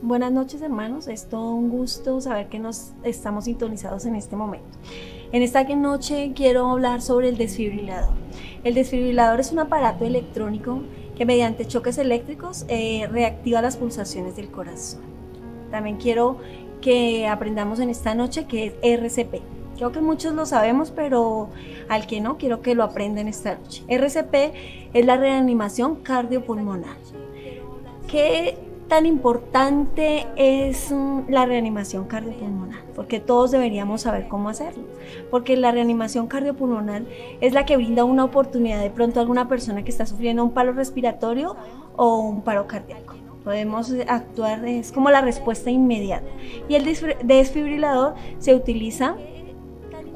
Buenas noches, hermanos. Es todo un gusto saber que nos estamos sintonizados en este momento. En esta noche quiero hablar sobre el desfibrilador. El desfibrilador es un aparato electrónico que mediante choques eléctricos reactiva las pulsaciones del corazón. También quiero que aprendamos en esta noche qué es RCP. Creo que muchos lo sabemos, pero al que no, quiero que lo aprendan esta noche. RCP es la reanimación cardiopulmonar. ¿Qué tan importante es la reanimación cardiopulmonar? Porque todos deberíamos saber cómo hacerlo. Porque la reanimación cardiopulmonar es la que brinda una oportunidad de pronto a alguna persona que está sufriendo un paro respiratorio o un paro cardíaco. Podemos actuar, es como la respuesta inmediata. Y el desfibrilador se utiliza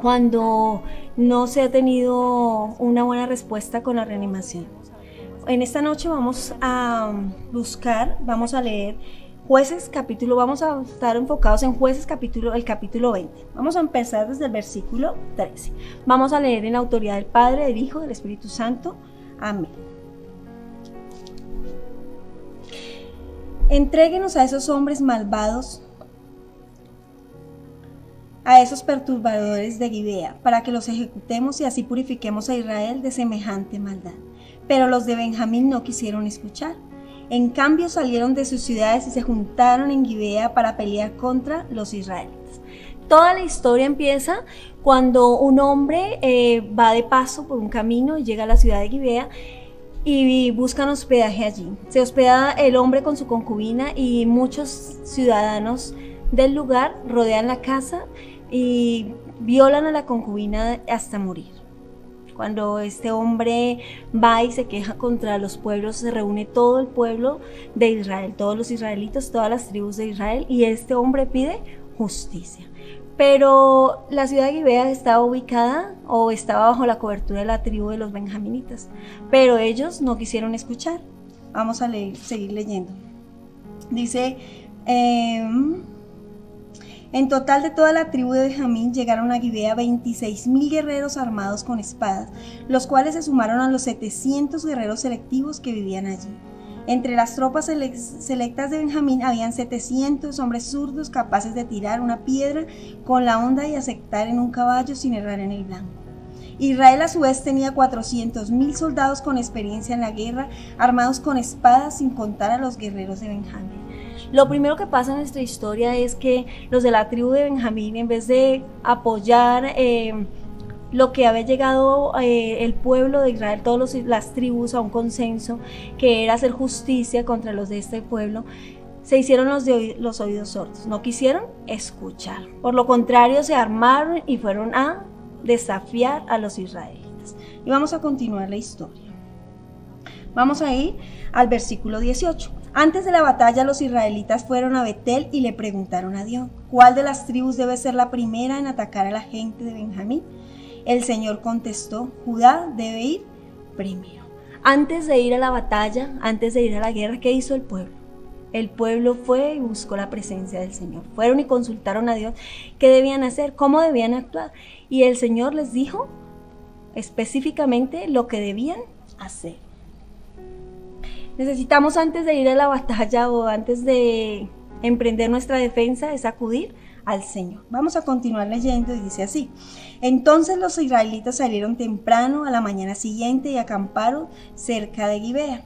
cuando no se ha tenido una buena respuesta con la reanimación. En esta noche vamos a leer Jueces capítulo, vamos a estar enfocados en Jueces el capítulo 20. Vamos a empezar desde el versículo 13. Vamos a leer en autoridad del Padre, del Hijo, del Espíritu Santo. Amén. Entréguenos a esos hombres malvados, a esos perturbadores de Gibea, para que los ejecutemos y así purifiquemos a Israel de semejante maldad. Pero los de Benjamín no quisieron escuchar. En cambio salieron de sus ciudades y se juntaron en Gibea para pelear contra los israelitas. Toda la historia empieza cuando un hombre va de paso por un camino y llega a la ciudad de Gibea y buscan hospedaje allí. Se hospeda el hombre con su concubina y muchos ciudadanos del lugar rodean la casa y violan a la concubina hasta morir. Cuando este hombre va y se queja contra los pueblos, se reúne todo el pueblo de Israel, todos los israelitas, todas las tribus de Israel, y este hombre pide justicia. Pero la ciudad de Gibea estaba ubicada o estaba bajo la cobertura de la tribu de los benjaminitas, pero ellos no quisieron escuchar. Vamos a seguir leyendo. Dice, en total de toda la tribu de Benjamín llegaron a Gibea 26,000 guerreros armados con espadas, los cuales se sumaron a los 700 guerreros selectivos que vivían allí. Entre las tropas selectas de Benjamín habían 700 hombres zurdos capaces de tirar una piedra con la honda y aceptar en un caballo sin errar en el blanco. Israel a su vez tenía 400,000 soldados con experiencia en la guerra, armados con espadas, sin contar a los guerreros de Benjamín. Lo primero que pasa en nuestra historia es que los de la tribu de Benjamín, en vez de apoyar lo que había llegado el pueblo de Israel, todas las tribus, a un consenso que era hacer justicia contra los de este pueblo, se hicieron los oídos sordos, no quisieron escuchar. Por lo contrario, se armaron y fueron a desafiar a los israelitas. Y vamos a continuar la historia. Vamos a ir al versículo 18. Antes de la batalla, los israelitas fueron a Betel y le preguntaron a Dios, ¿cuál de las tribus debe ser la primera en atacar a la gente de Benjamín? El Señor contestó, Judá debe ir primero. Antes de ir a la batalla, antes de ir a la guerra, ¿qué hizo el pueblo? El pueblo fue y buscó la presencia del Señor. Fueron y consultaron a Dios qué debían hacer, cómo debían actuar. Y el Señor les dijo específicamente lo que debían hacer. Necesitamos, antes de ir a la batalla o antes de emprender nuestra defensa, es acudir al Señor. Vamos a continuar leyendo y dice así. Entonces los israelitas salieron temprano a la mañana siguiente y acamparon cerca de Gibea.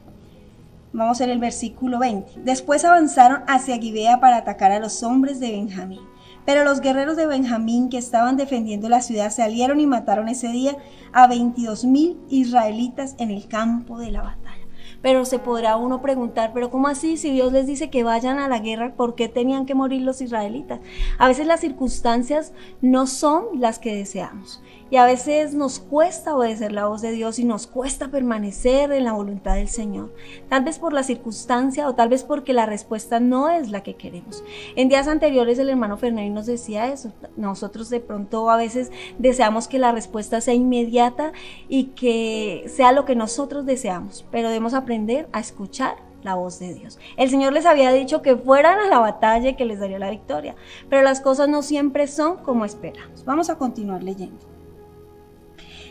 Vamos a ver el versículo 20. Después avanzaron hacia Gibea para atacar a los hombres de Benjamín. Pero los guerreros de Benjamín que estaban defendiendo la ciudad salieron y mataron ese día a 22,000 israelitas en el campo de la batalla. Pero se podrá uno preguntar, ¿pero cómo así? Si Dios les dice que vayan a la guerra, ¿por qué tenían que morir los israelitas? A veces las circunstancias no son las que deseamos. Y a veces nos cuesta obedecer la voz de Dios y nos cuesta permanecer en la voluntad del Señor. Tal vez por la circunstancia o tal vez porque la respuesta no es la que queremos. En días anteriores el hermano Fernández nos decía eso. Nosotros de pronto a veces deseamos que la respuesta sea inmediata y que sea lo que nosotros deseamos. Pero debemos aprender a escuchar la voz de Dios. El Señor les había dicho que fueran a la batalla y que les daría la victoria. Pero las cosas no siempre son como esperamos. Vamos a continuar leyendo.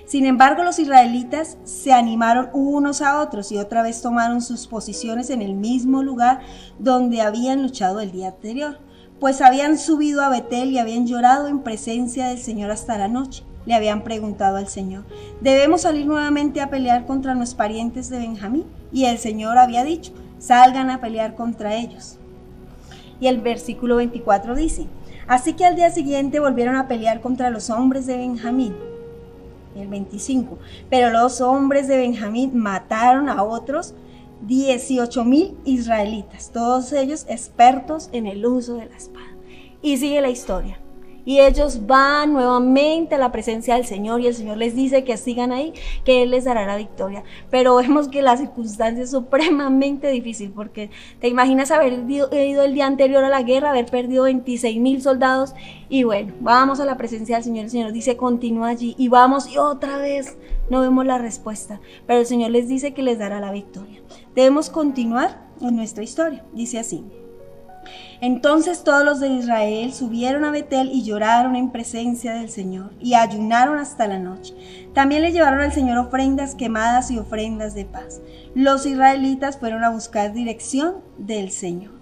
Sin embargo, los israelitas se animaron unos a otros y otra vez tomaron sus posiciones en el mismo lugar donde habían luchado el día anterior, pues habían subido a Betel y habían llorado en presencia del Señor hasta la noche. Le habían preguntado al Señor: ¿debemos salir nuevamente a pelear contra los parientes de Benjamín? Y el Señor había dicho: salgan a pelear contra ellos. Y el versículo 24 dice: así que al día siguiente volvieron a pelear contra los hombres de Benjamín. El 25, pero los hombres de Benjamín mataron a otros 18,000 israelitas, todos ellos expertos en el uso de la espada. Y sigue la historia. Y ellos van nuevamente a la presencia del Señor y el Señor les dice que sigan ahí, que Él les dará la victoria. Pero vemos que la circunstancia es supremamente difícil, porque te imaginas haber ido el día anterior a la guerra, haber perdido 26,000 soldados y bueno, vamos a la presencia del Señor. El Señor dice: continúa allí, y vamos y otra vez no vemos la respuesta, pero el Señor les dice que les dará la victoria. Debemos continuar en nuestra historia. Dice así: entonces todos los de Israel subieron a Betel y lloraron en presencia del Señor y ayunaron hasta la noche. También le llevaron al Señor ofrendas quemadas y ofrendas de paz. Los israelitas fueron a buscar dirección del Señor.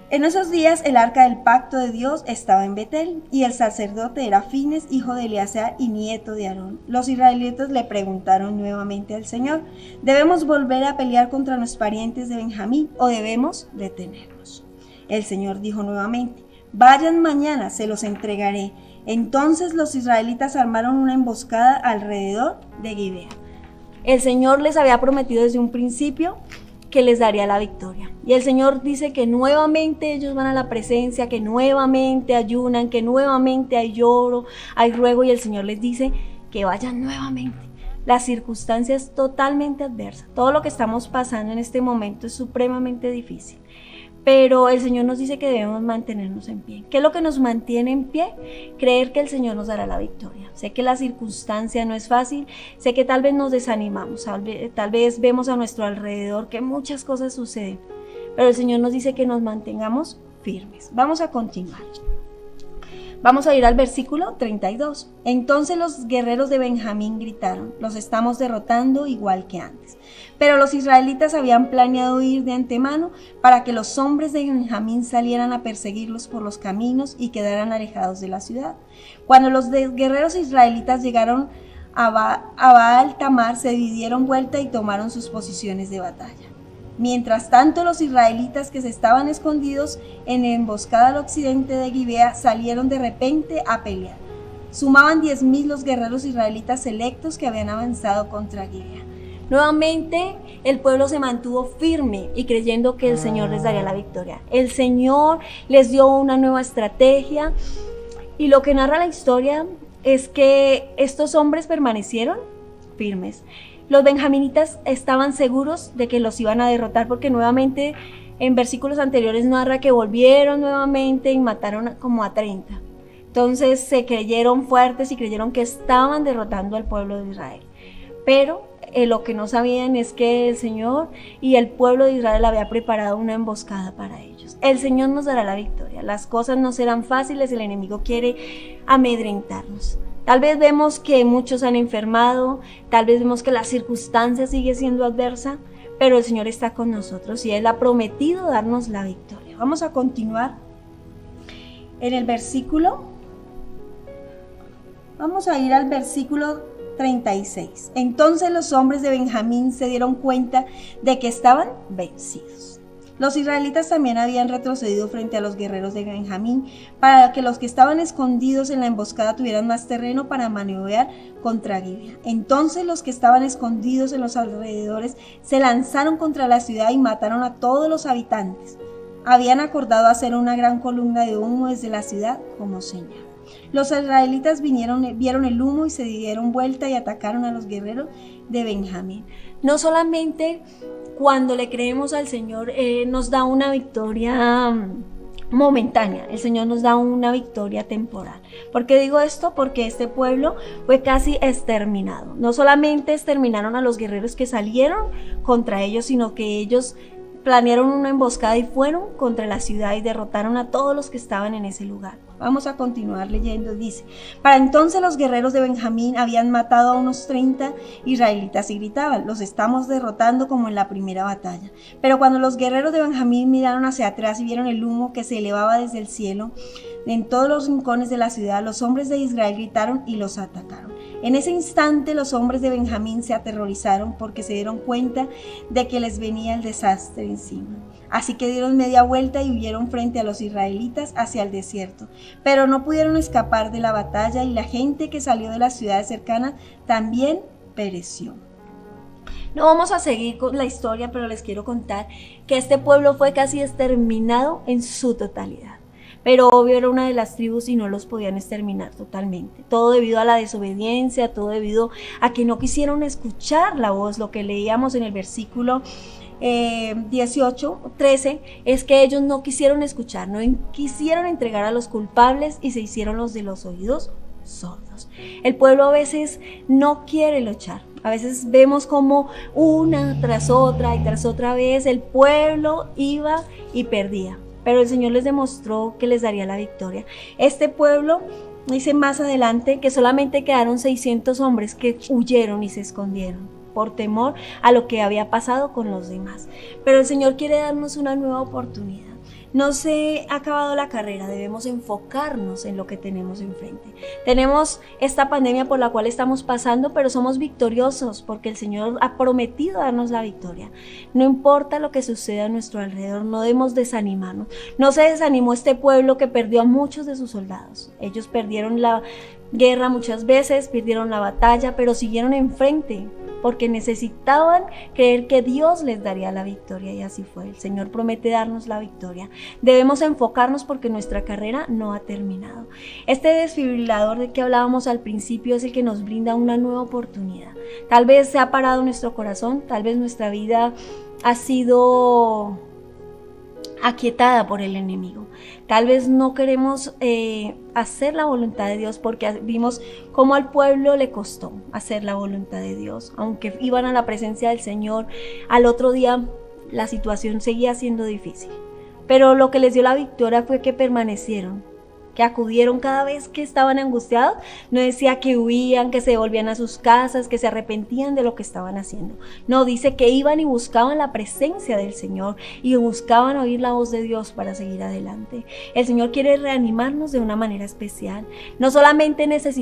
En esos días el arca del pacto de Dios estaba en Betel y el sacerdote era Fines, hijo de Eleazar y nieto de Aarón. Los israelitas le preguntaron nuevamente al Señor: ¿debemos volver a pelear contra los parientes de Benjamín o debemos detenernos? El Señor dijo nuevamente: vayan mañana, se los entregaré. Entonces los israelitas armaron una emboscada alrededor de Gibea. El Señor les había prometido desde un principio que les daría la victoria. Y el Señor dice que nuevamente ellos van a la presencia, que nuevamente ayunan, que nuevamente hay lloro, hay ruego, y el Señor les dice que vayan nuevamente. La circunstancia es totalmente adversa. Todo lo que estamos pasando en este momento es supremamente difícil. Pero el Señor nos dice que debemos mantenernos en pie. ¿Qué es lo que nos mantiene en pie? Creer que el Señor nos dará la victoria. Sé que la circunstancia no es fácil, sé que tal vez nos desanimamos, tal vez vemos a nuestro alrededor que muchas cosas suceden, pero el Señor nos dice que nos mantengamos firmes. Vamos a continuar. Vamos a ir al versículo 32. Entonces los guerreros de Benjamín gritaron: los estamos derrotando igual que antes. Pero los israelitas habían planeado ir de antemano para que los hombres de Benjamín salieran a perseguirlos por los caminos y quedaran alejados de la ciudad. Cuando los guerreros israelitas llegaron a Baal Tamar, se dieron vuelta y tomaron sus posiciones de batalla. Mientras tanto, los israelitas que se estaban escondidos en la emboscada al occidente de Gibea salieron de repente a pelear. Sumaban 10,000 los guerreros israelitas selectos que habían avanzado contra Gibea. Nuevamente el pueblo se mantuvo firme y creyendo que el Señor les daría la victoria. El Señor les dio una nueva estrategia y lo que narra la historia es que estos hombres permanecieron firmes. Los benjaminitas estaban seguros de que los iban a derrotar porque nuevamente en versículos anteriores narra que volvieron nuevamente y mataron como a 30. Entonces se creyeron fuertes y creyeron que estaban derrotando al pueblo de Israel. Pero lo que no sabían es que el Señor y el pueblo de Israel había preparado una emboscada para ellos. El Señor nos dará la victoria. Las cosas no serán fáciles, el enemigo quiere amedrentarnos. Tal vez vemos que muchos han enfermado, tal vez vemos que la circunstancia sigue siendo adversa, pero el Señor está con nosotros y Él ha prometido darnos la victoria. Vamos a continuar en el versículo. Vamos a ir al versículo 36. Entonces los hombres de Benjamín se dieron cuenta de que estaban vencidos. Los israelitas también habían retrocedido frente a los guerreros de Benjamín para que los que estaban escondidos en la emboscada tuvieran más terreno para maniobrar contra Gibea. Entonces los que estaban escondidos en los alrededores se lanzaron contra la ciudad y mataron a todos los habitantes. Habían acordado hacer una gran columna de humo desde la ciudad como señal. Los israelitas vieron el humo y se dieron vuelta y atacaron a los guerreros de Benjamín. No solamente cuando le creemos al Señor nos da una victoria momentánea, el Señor nos da una victoria temporal. ¿Por qué digo esto? Porque este pueblo fue casi exterminado. No solamente exterminaron a los guerreros que salieron contra ellos, sino que ellos planearon una emboscada y fueron contra la ciudad y derrotaron a todos los que estaban en ese lugar. Vamos a continuar leyendo. Dice: para entonces los guerreros de Benjamín habían matado a unos 30 israelitas y gritaban: los estamos derrotando como en la primera batalla. Pero cuando los guerreros de Benjamín miraron hacia atrás y vieron el humo que se elevaba desde el cielo, en todos los rincones de la ciudad, los hombres de Israel gritaron y los atacaron. En ese instante los hombres de Benjamín se aterrorizaron porque se dieron cuenta de que les venía el desastre encima. Así que dieron media vuelta y huyeron frente a los israelitas hacia el desierto. Pero no pudieron escapar de la batalla y la gente que salió de las ciudades cercanas también pereció. No vamos a seguir con la historia, pero les quiero contar que este pueblo fue casi exterminado en su totalidad. Pero obvio era una de las tribus y no los podían exterminar totalmente. Todo debido a la desobediencia, todo debido a que no quisieron escuchar la voz. Lo que leíamos en el versículo 13, es que ellos no quisieron escuchar, no quisieron entregar a los culpables y se hicieron los de los oídos sordos. El pueblo a veces no quiere luchar. A veces vemos como una tras otra y tras otra vez el pueblo iba y perdía. Pero el Señor les demostró que les daría la victoria. Este pueblo, dice más adelante, que solamente quedaron 600 hombres que huyeron y se escondieron por temor a lo que había pasado con los demás. Pero el Señor quiere darnos una nueva oportunidad. No se ha acabado la carrera, debemos enfocarnos en lo que tenemos enfrente. Tenemos esta pandemia por la cual estamos pasando, pero somos victoriosos porque el Señor ha prometido darnos la victoria. No importa lo que suceda a nuestro alrededor, no debemos desanimarnos. No se desanimó este pueblo que perdió a muchos de sus soldados. Ellos perdieron la guerra muchas veces, perdieron la batalla, pero siguieron enfrente porque necesitaban creer que Dios les daría la victoria, y así fue. El Señor promete darnos la victoria. Debemos enfocarnos porque nuestra carrera no ha terminado. Este desfibrilador del que hablábamos al principio es el que nos brinda una nueva oportunidad. Tal vez se ha parado nuestro corazón, tal vez nuestra vida ha sido aquietada por el enemigo. Tal vez no queremos hacer la voluntad de Dios porque vimos cómo al pueblo le costó hacer la voluntad de Dios. Aunque iban a la presencia del Señor, al otro día la situación seguía siendo difícil. Pero lo que les dio la victoria fue que permanecieron, que acudieron cada vez que estaban angustiados. No decía que huían, que se devolvían a sus casas, que se arrepentían de lo que estaban haciendo. No, dice que iban y buscaban la presencia del Señor y buscaban oír la voz de Dios para seguir adelante. El Señor quiere reanimarnos de una manera especial. No solamente necesitamos